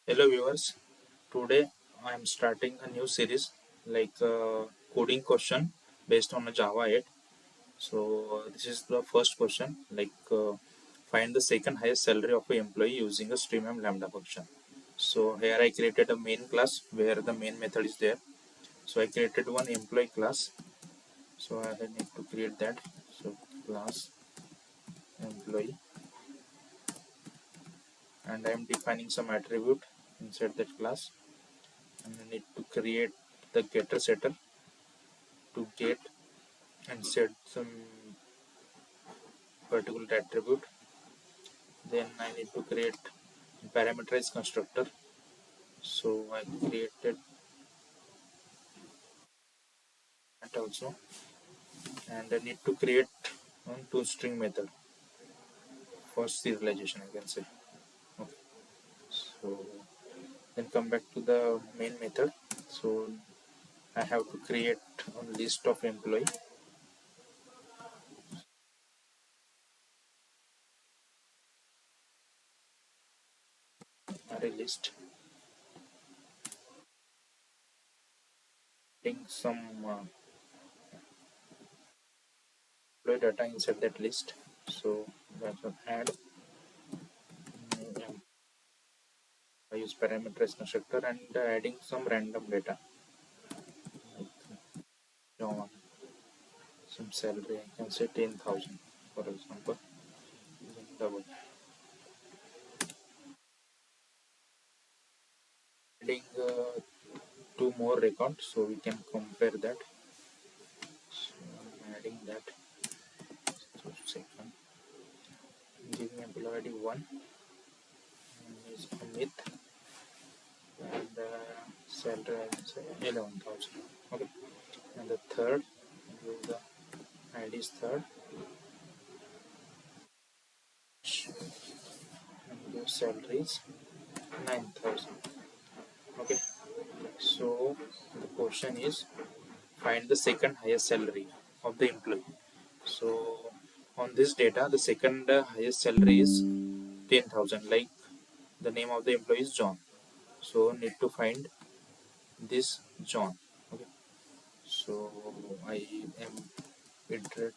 Hello viewers, today I am starting a new series like coding question based on a Java 8. So this is the first question find the second highest salary of an employee using a stream and lambda function. So here I created a main class where the main method is there. So I created one employee class. So I need to create that. So class employee, and I am defining some attribute inside that class, and I need to create the getter setter to get and set some particular attribute. Then I need to create parameterized constructor. So I created that also, and I need to create one toString method for serialization, I can say. Okay. So then come back to the main method. So I have to create a list of employee, array list, adding some employee data inside that list. So that's what add. I use parameterized constructor and adding some random data like John, some salary. I can say 10,000 for example. Double adding two more records so we can compare that. So I'm adding that. So second, giving employee ID 1 is Amit, and salary I can say 11,000. Okay, and the third, give the ID is third, and give salaries 9,000. Okay, so the question is find the second highest salary of the employee. So on this data, the second highest salary is 10,000. Like the name of the employee is John. So need to find this John. Okay. So I am iterate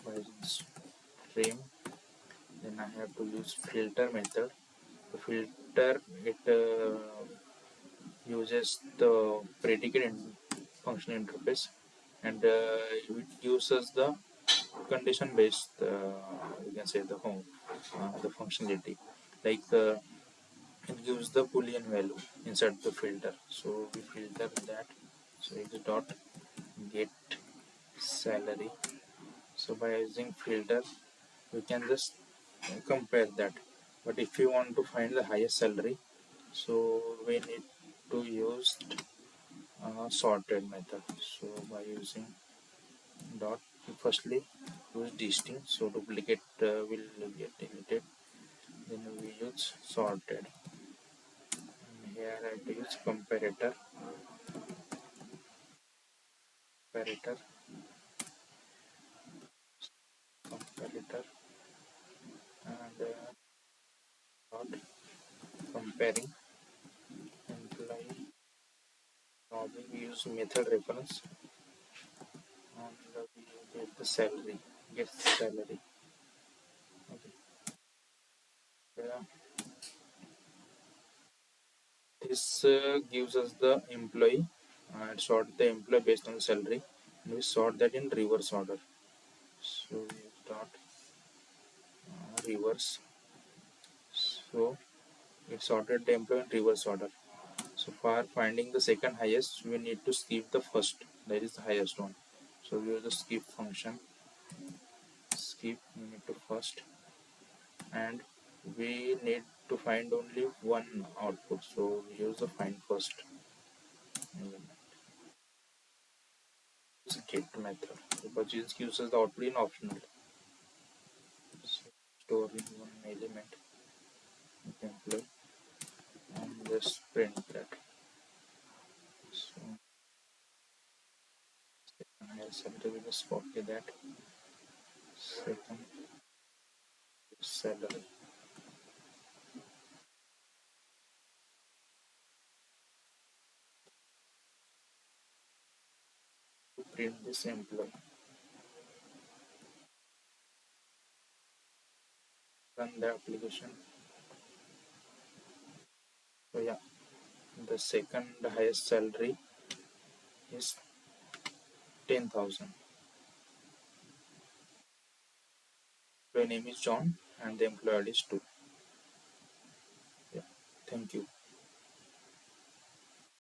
by stream. Then I have to use filter method. The filter it uses the predicate function interface, and it uses the condition based you can say the functionality, like it gives the boolean value inside the filter. So we filter that. So it's dot get salary. So by using filter we can just compare that. But if you want to find the highest salary, so we need to use sorted method. So by using dot, firstly use distinct, so duplicate will get deleted. Then we use sorted, and here I have to use comparator comparator, and dot comparing employee. Probably we use method reference, and we get the salary, get salary. Okay. Yeah. This gives us the employee, and sort the employee based on the salary, and we sort that in reverse order. So we dot reverse. So it sorted the employee in reverse order. So for finding the second highest, we need to skip the first, that is the highest one. So we use the skip function. Skip, we need to first, and we need to find only one output. So we use the find first. Use get method because it gives us the output in optional. So store in one element template and just print that. So I have something we just copy that. Second salary. in this employee. Run the application. So yeah, the second highest salary is 10,000. The name is John and the employer is 2. Yeah, thank you.